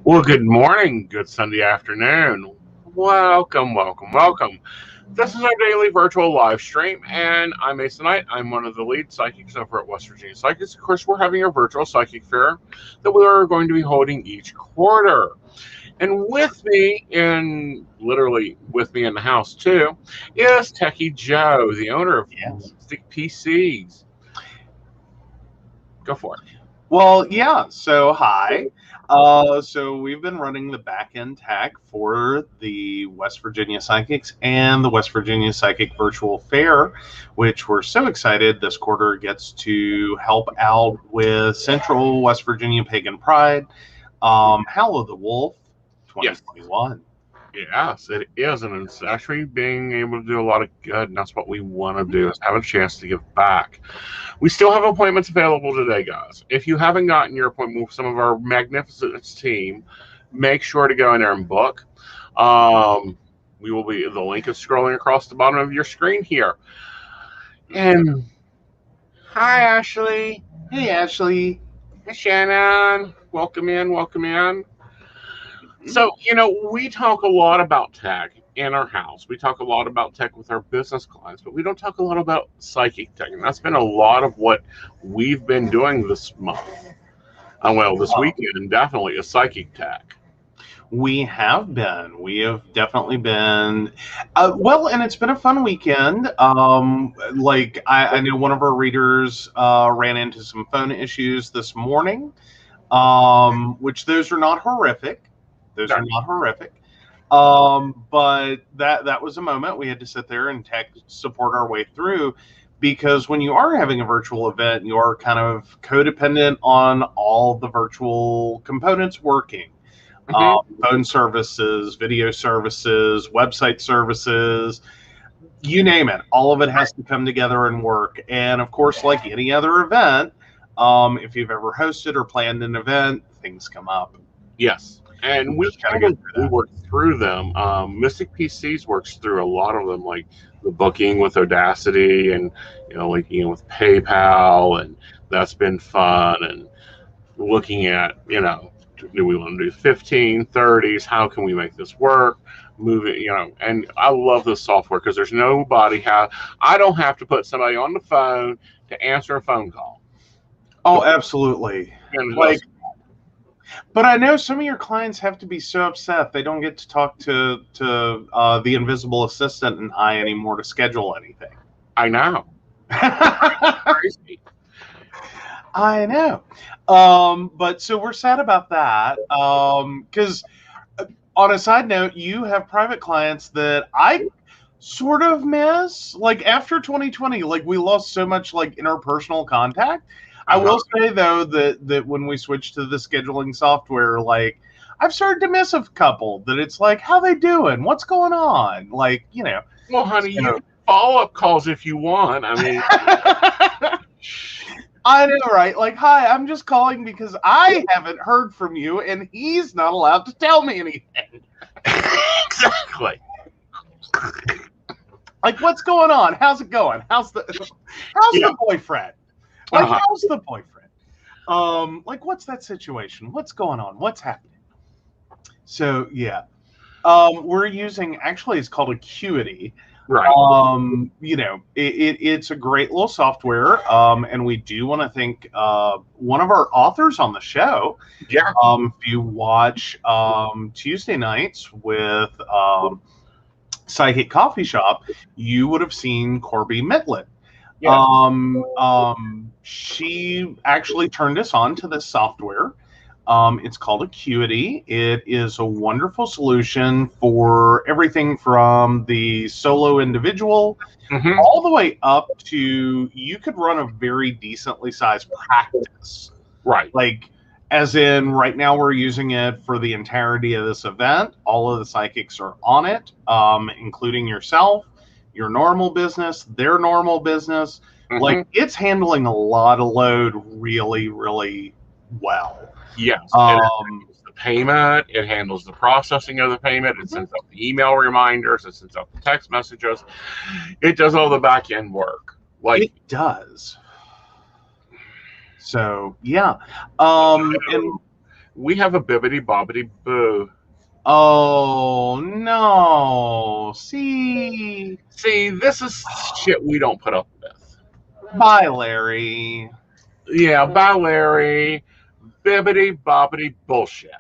Well, good morning, good Sunday afternoon. Welcome. This is our daily virtual live stream, and I'm Aeson Knight. I'm one of the lead psychics over at West Virginia Psychics. Of course, we're having a virtual psychic fair that we are going to be holding each quarter. And literally with me in the house too, is Techie Joe, the owner of Mystic PCs. Go for it. Well, yeah. So, hi. So we've been running the back end tech for the West Virginia Psychics and the West Virginia Psychic Virtual Fair, which we're so excited this quarter gets to help out with Central West Virginia Pagan Pride, Howl of the Wolf 2021. Yes, it is, and it's actually being able to do a lot of good, and that's what we want to do, is have a chance to give back. We still have appointments available today, guys. If you haven't gotten your appointment with some of our magnificent team, make sure to go in there and book. The link is scrolling across the bottom of your screen here. And hi, Ashley. Hey, Ashley. Hey, Shannon. Welcome in. So, we talk a lot about tech in our house. We talk a lot about tech with our business clients, but we don't talk a lot about psychic tech. And that's been a lot of what we've been doing this month. This weekend, definitely, is psychic tech. We have definitely been. And it's been a fun weekend. I know one of our readers ran into some phone issues this morning, which those are not horrific. But that was a moment we had to sit there and tech support our way through, because when you are having a virtual event, you are kind of codependent on all the virtual components working. Phone services, video services, website services, you name it. All of it has to come together and work. And of course, like any other event, if you've ever hosted or planned an event, things come up. Yes. And we work through them. Mystic PCs works through a lot of them, like the booking with Audacity and, with PayPal. And that's been fun. And looking at, do we want to do 15, 30s? How can we make this work? Move it, and I love this software because there's I don't have to put somebody on the phone to answer a phone call. Oh, absolutely. But I know some of your clients have to be so upset they don't get to talk to the invisible assistant and I anymore to schedule anything. I know. Crazy. I know. But so we're sad about that. Because on a side note, you have private clients that I sort of miss. Like after 2020, like we lost so much like interpersonal contact. I will say though that when we switched to the scheduling software, like I've started to miss a couple that it's like, how they doing? What's going on? Like, Well, honey, you can follow-up calls if you want. I mean, I know, right? Like, hi, I'm just calling because I haven't heard from you and he's not allowed to tell me anything. Exactly. Like, what's going on? How's it going? How's the boyfriend? Like, how's the boyfriend? Like, what's that situation? What's going on? What's happening? So, yeah. We're using, actually, it's called Acuity. Right. It's a great little software. And we do want to thank one of our authors on the show. Yeah. If you watch Tuesday nights with Psychic Coffee Shop, you would have seen Corby Mitlett. Yeah. She actually turned us on to this software. It's called Acuity. It is a wonderful solution for everything from the solo individual all the way up to you could run a very decently sized practice. Right. Like, as in right now we're using it for the entirety of this event. All of the psychics are on it, including yourself, your normal business, their normal business. Like, it's handling a lot of load really, really well. Yes. It handles the payment. It handles the processing of the payment. It sends out the email reminders. It sends out the text messages. It does all the back end work. Like, it does. So, yeah. And We have a bibbity bobbity boo. Oh no! See, this is shit we don't put up with. bye, Larry. Yeah, bye, Larry. Bibbity bobbity bullshit.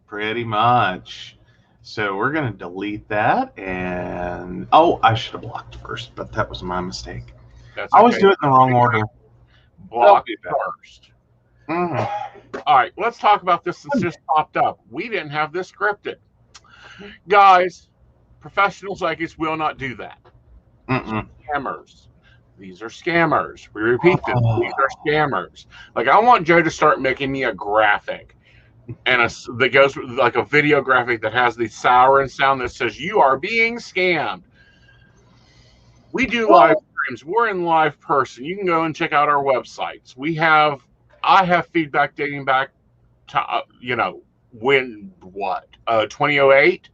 Pretty much. So we're gonna delete that, and oh, I should have blocked first, but that was my mistake. That's I always okay. do it in the wrong order. Block first. Mm-hmm. All right, let's talk about this since this popped up. We didn't have this scripted. Guys, professional psychics will not do that. Scammers. These are scammers. We repeat this. These are scammers. Like, I want Joe to start making me a graphic and that goes like a video graphic that has the siren sound that says you are being scammed. We do live streams. We're in live person. You can go and check out our websites. I have feedback dating back to 2008.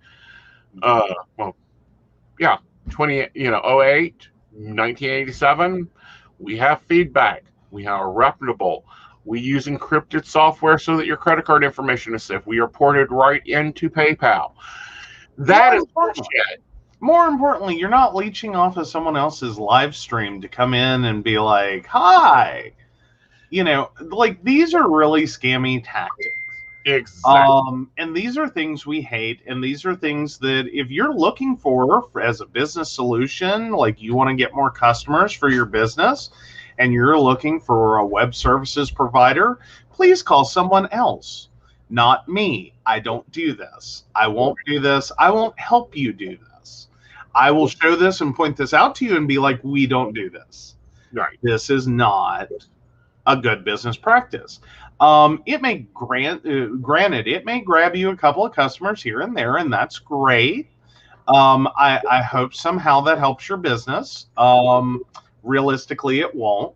2008, 1987. We have feedback. We are reputable. We use encrypted software so that your credit card information is safe. We are ported right into PayPal. That is bullshit. More importantly, you're not leeching off of someone else's live stream to come in and be like, hi. Like, these are really scammy tactics. Exactly. And these are things we hate, and these are things that if you're looking for as a business solution, like you want to get more customers for your business, and you're looking for a web services provider, please call someone else, not me. I don't do this. I won't do this. I won't help you do this. I will show this and point this out to you and be like, we don't do this. Right. This is not a good business practice. It may granted, it may grab you a couple of customers here and there, and that's great. I hope somehow that helps your business. Realistically, it won't.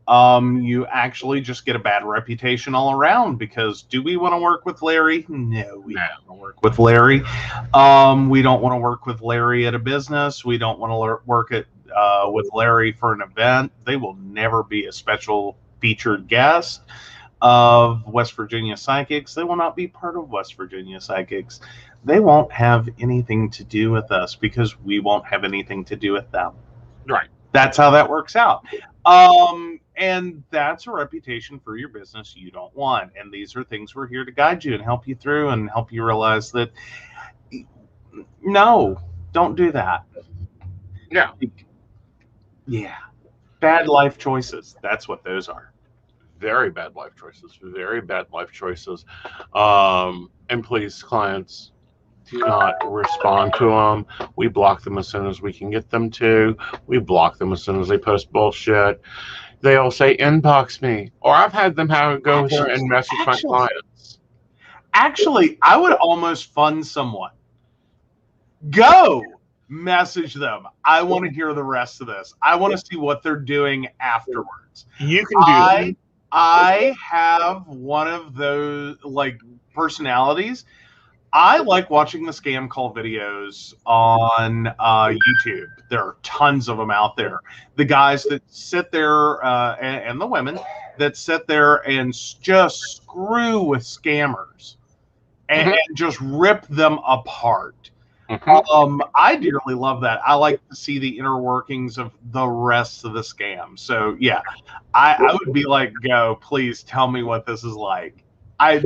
You actually just get a bad reputation all around, because do we want to work with Larry? No, we don't want to work with Larry. We don't want to work with Larry at a business. We don't want to work with Larry for an event. They will never be a special featured guest of West Virginia Psychics. They will not be part of West Virginia Psychics. They won't have anything to do with us because we won't have anything to do with them. Right. That's how that works out. And that's a reputation for your business you don't want. And these are things we're here to guide you and help you through and help you realize that, no, don't do that. Yeah. Yeah. Bad life choices. That's what those are. Very bad life choices. Very bad life choices. And please, clients, do not respond to them. We block them as soon as we can get them to. We block them as soon as they post bullshit. They all say, inbox me. Or I've had them go here and message my clients. Actually, I would almost fund someone. Go message them. I want to hear the rest of this. I want to see what they're doing afterwards. You can do that. I have one of those like personalities. I like watching the scam call videos on YouTube. There are tons of them out there. The guys that sit there and the women that sit there and just screw with scammers and just rip them apart. I dearly love that. I like to see the inner workings of the rest of the scam. So yeah, I would be like, go, please tell me what this is like.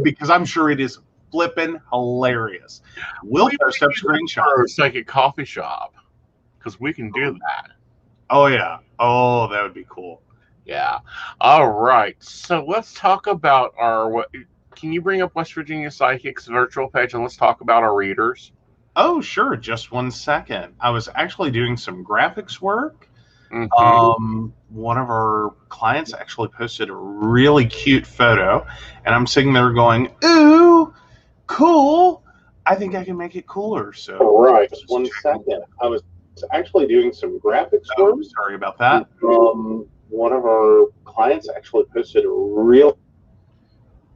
Because I'm sure it is flipping hilarious. We'll post up screenshots. Psychic coffee shop, because we can do that. Oh yeah. Oh, that would be cool. Yeah. All right. So let's talk about can you bring up West Virginia Psychic's virtual page and let's talk about our readers? Oh, sure. Just 1 second. I was actually doing some graphics work. One of our clients actually posted a really cute photo, and I'm sitting there going, ooh, cool. I think I can make it cooler. So, all right, just 1 second. I was actually doing some graphics work. Sorry about that. One of our clients actually posted a real.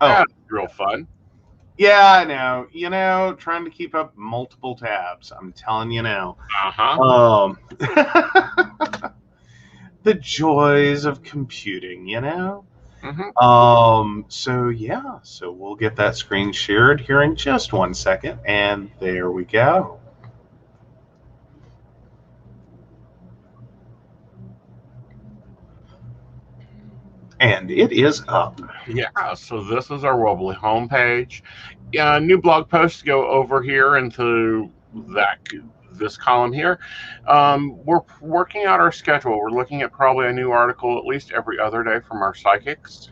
That's real fun. Yeah, I know. Trying to keep up multiple tabs. I'm telling you now. The joys of computing, So yeah, so we'll get that screen shared here in just 1 second, and there we go. And it is up. Yeah, so this is our Wobbly homepage. New blog posts go over here into this column here. We're working out our schedule. We're looking at probably a new article at least every other day from our psychics.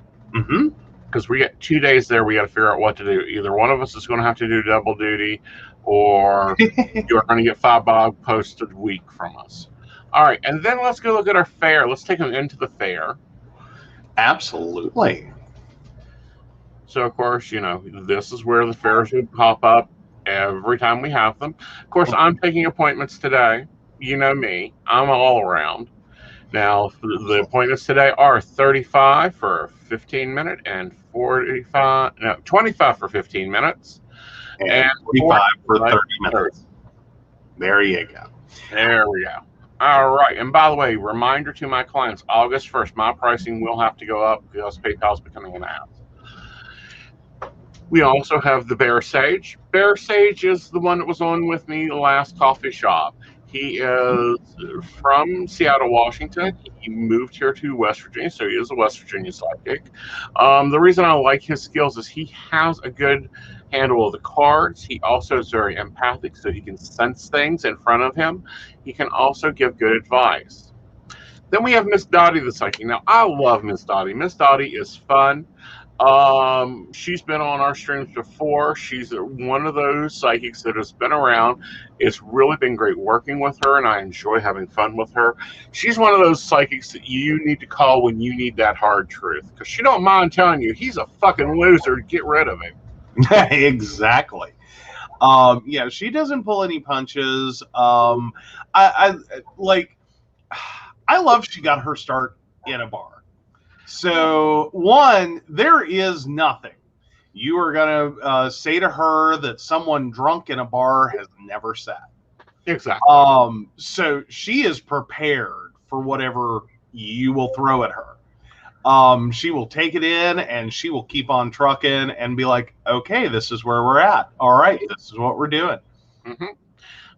Because we get 2 days there, we got to figure out what to do. Either one of us is going to have to do double duty, or you're going to get 5 blog posts a week from us. All right, and then let's go look at our fair. Let's take them into the fair. Absolutely. So, of course, you know, this is where the fairs would pop up every time we have them. Of course, I'm taking appointments today. You know me. I'm all around. Now, the appointments today are 35 for a 15-minute and 25 for 15 minutes. And 45 for 30 minutes. There you go. There we go. All right. And by the way, reminder to my clients, August 1st, my pricing will have to go up because PayPal is becoming an app. We also have the Bear Sage. Bear Sage is the one that was on with me the last coffee shop. He is from Seattle, Washington. He moved here to West Virginia, so he is a West Virginia psychic. The reason I like his skills is he has a good handle of the cards. He also is very empathic, so he can sense things in front of him. He can also give good advice. Then we have Miss Dottie the Psychic. Now, I love Miss Dottie. Miss Dottie is fun. She's been on our streams before. She's one of those psychics that has been around. It's really been great working with her, and I enjoy having fun with her. She's one of those psychics that you need to call when you need that hard truth, because she don't mind telling you he's a fucking loser. Get rid of him. Exactly. Yeah, she doesn't pull any punches. I love she got her start in a bar. So, one, there is nothing you are going to say to her that someone drunk in a bar has never said. Exactly. So she is prepared for whatever you will throw at her. She will take it in and she will keep on trucking and be like, okay, this is where we're at. All right, this is what we're doing.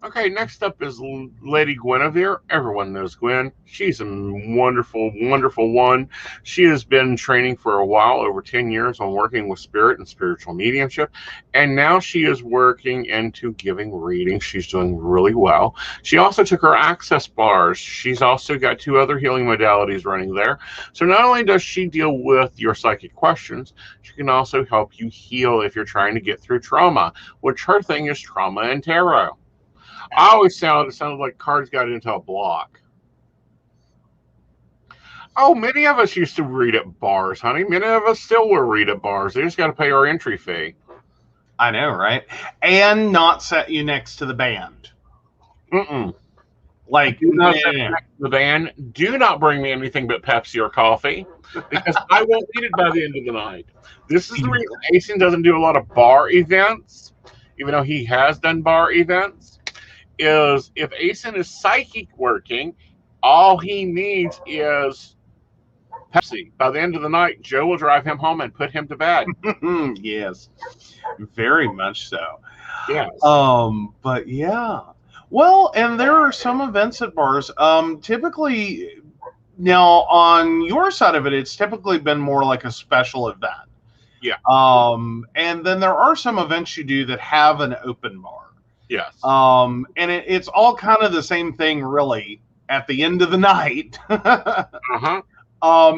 Okay, next up is Lady Gwendolyn. Everyone knows Gwen. She's a wonderful, wonderful one. She has been training for a while, over 10 years, on working with spirit and spiritual mediumship. And now she is working into giving readings. She's doing really well. She also took her access bars. She's also got 2 other healing modalities running there. So not only does she deal with your psychic questions, she can also help you heal if you're trying to get through trauma, which her thing is trauma and tarot. I always it sounded like cards got into a block. Oh, many of us used to read at bars, honey. Many of us still will read at bars. They just got to pay our entry fee. I know, right? And not set you next to the band. Like, do not set you next to the band. Do not bring me anything but Pepsi or coffee, because I won't eat it by the end of the night. This is the reason Aeson doesn't do a lot of bar events, even though he has done bar events. Is if Aeson is psychic working, all he needs is Pepsi. By the end of the night, Joe will drive him home and put him to bed. Yes, very much so. Yes. But yeah. Well, and there are some events at bars. Typically, now on your side of it, it's typically been more like a special event. Yeah. And then there are some events you do that have an open bar. Yes. And it's all kind of the same thing, really, at the end of the night.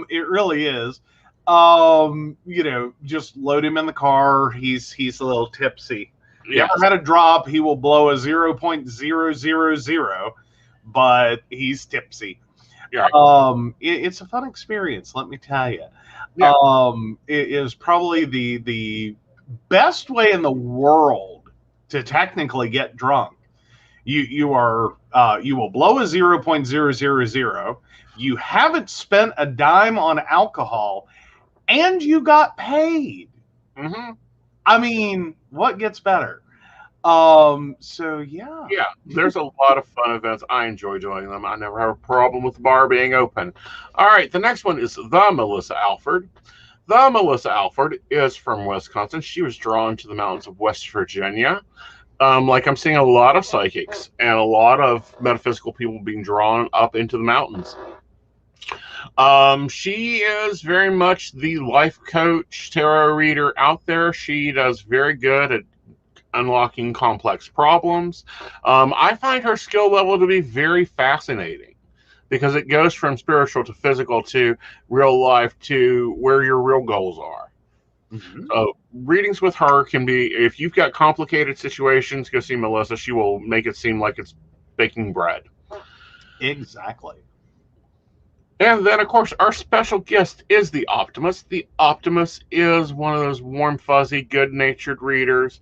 It really is. You know, just load him in the car. He's a little tipsy. Yes. Never had a drop. He will blow a 0.000, but he's tipsy. Yeah. It's a fun experience, let me tell you. Yeah. It is probably the best way in the world to technically get drunk. You will blow a 0.000. You haven't spent a dime on alcohol, and you got paid. I mean, what gets better? So yeah. Yeah, there's a lot of fun events. I enjoy doing them. I never have a problem with the bar being open. All right, the next one is the Melissa Alfred. The Melissa Alfred is from Wisconsin. She was drawn to the mountains of West Virginia. Like I'm seeing a lot of psychics and a lot of metaphysical people being drawn up into the mountains. She is very much the life coach, tarot reader out there. She does very good at unlocking complex problems. I find her skill level to be very fascinating because it goes from spiritual to physical to real life to where your real goals are. So readings with her can be, if you've got complicated situations, go see Melissa. She will make it seem like it's baking bread. Exactly. And then, of course, our special guest is the Optimist. The Optimist is one of those warm, fuzzy, good-natured readers.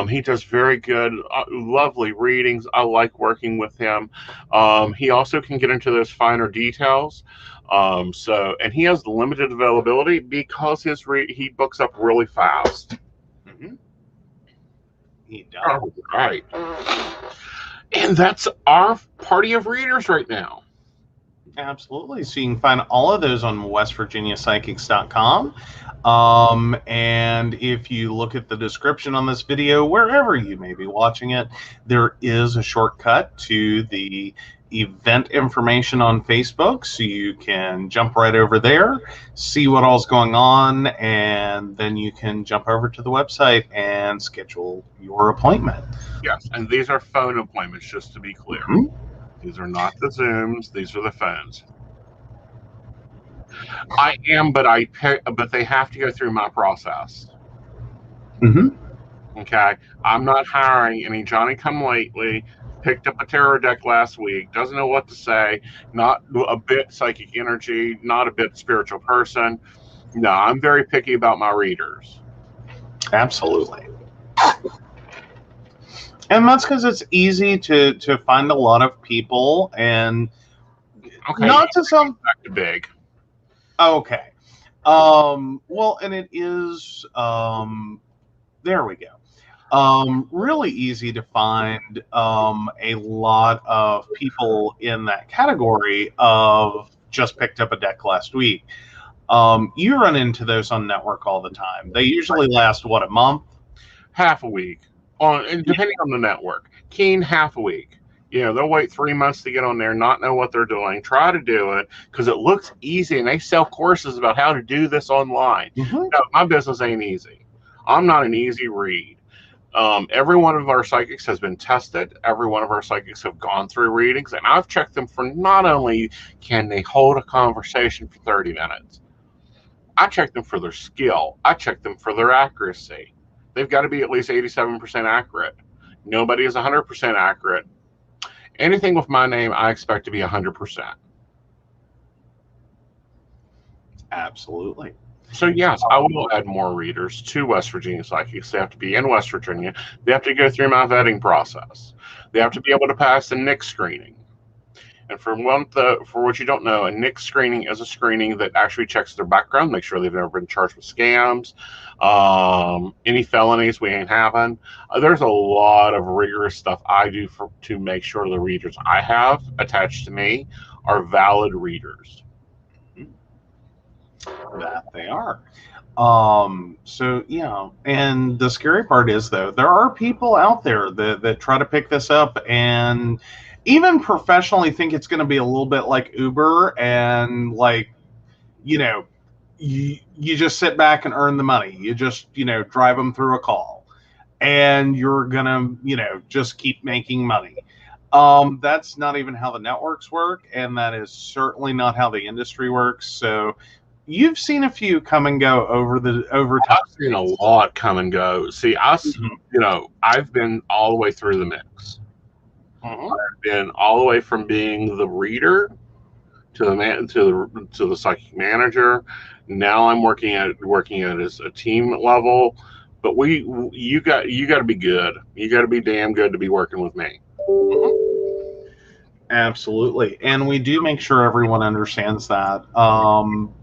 He does very good, lovely readings. I like working with him. He also can get into those finer details. And he has limited availability because he books up really fast. He does. All right. And that's our party of readers right now. Absolutely. So you can find all of those on westvirginiapsychics.com. And if you look at the description on this video, wherever you may be watching it, there is a shortcut to the event information on Facebook. So you can jump right over there, see what all's going on, and then you can jump over to the website and schedule your appointment. Yes, and these are phone appointments, just to be clear. These are not the Zooms. These are the phones. But they have to go through my process. Okay, I'm not hiring any Johnny-come-lately. Picked up a tarot deck last week. Doesn't know what to say. Not a bit psychic energy. Not a bit spiritual person. No, I'm very picky about my readers. Absolutely. And that's because it's easy to find a lot of people, and not to some back to big. Okay. Well, and it is there we go. Really easy to find a lot of people in that category of just picked up a deck last week. You run into those on network all the time. They usually last a month? Half a week. Depending on the network. Keen, half a week. They'll wait 3 months to get on there, not know what they're doing, try to do it because it looks easy, and they sell courses about how to do this online. No, my business ain't easy. I'm not an easy read. Every one of our psychics has been tested. Every one of our psychics have gone through readings, and I've checked them for not only can they hold a conversation for 30 minutes, I check them for their skill. I check them for their accuracy. They've got to be at least 87% accurate. Nobody is 100% accurate. Anything with my name, I expect to be 100%. Absolutely. So yes, I will add more readers to West Virginia Psychics. They have to be in West Virginia. They have to go through my vetting process. They have to be able to pass the NIC screening. And for what you don't know, a NIC screening is a screening that actually checks their background, make sure they've never been charged with scams, any felonies we ain't having. There's a lot of rigorous stuff I do to make sure the readers I have attached to me are valid readers. That they are. So, and the scary part is, though, there are people out there that try to pick this up and even professionally think it's going to be a little bit like Uber, and you just sit back and earn the money. You just, drive them through a call and you're going to, just keep making money. That's not even how the networks work. And that is certainly not how the industry works. So you've seen a few come and go over time. I've seen a lot come and go. See, I've been all the way through the mix. I've been all the way from being the reader to the psychic manager. Now I'm working at it as a team level. But you got to be good. You got to be damn good to be working with me. Absolutely. And we do make sure everyone understands that.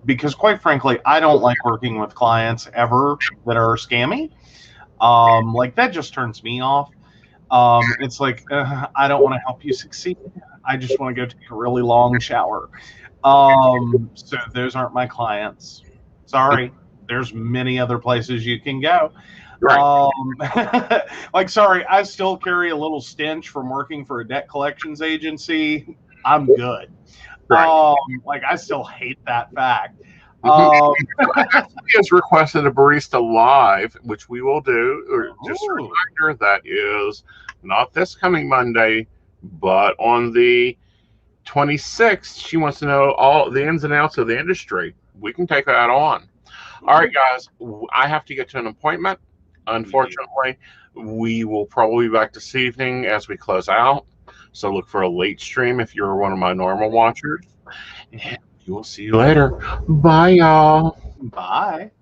Because quite frankly, I don't like working with clients ever that are scammy. That just turns me off. It's like, I don't want to help you succeed. I just want to go take a really long shower. So those aren't my clients. Sorry, there's many other places you can go. Right. Like, sorry, I still carry a little stench from working for a debt collections agency. I'm good. Right. Like, I still hate that fact. He has requested a barista live, which we will do. Or just a Ooh. reminder, that is not this coming Monday, but on the 26th. She wants to know all the ins and outs of the industry. We can take that on. All right, guys, I have to get to an appointment. Unfortunately, we will probably be back this evening as we close out. So look for a late stream if you're one of my normal watchers. And we will see you later. Bye, y'all. Bye.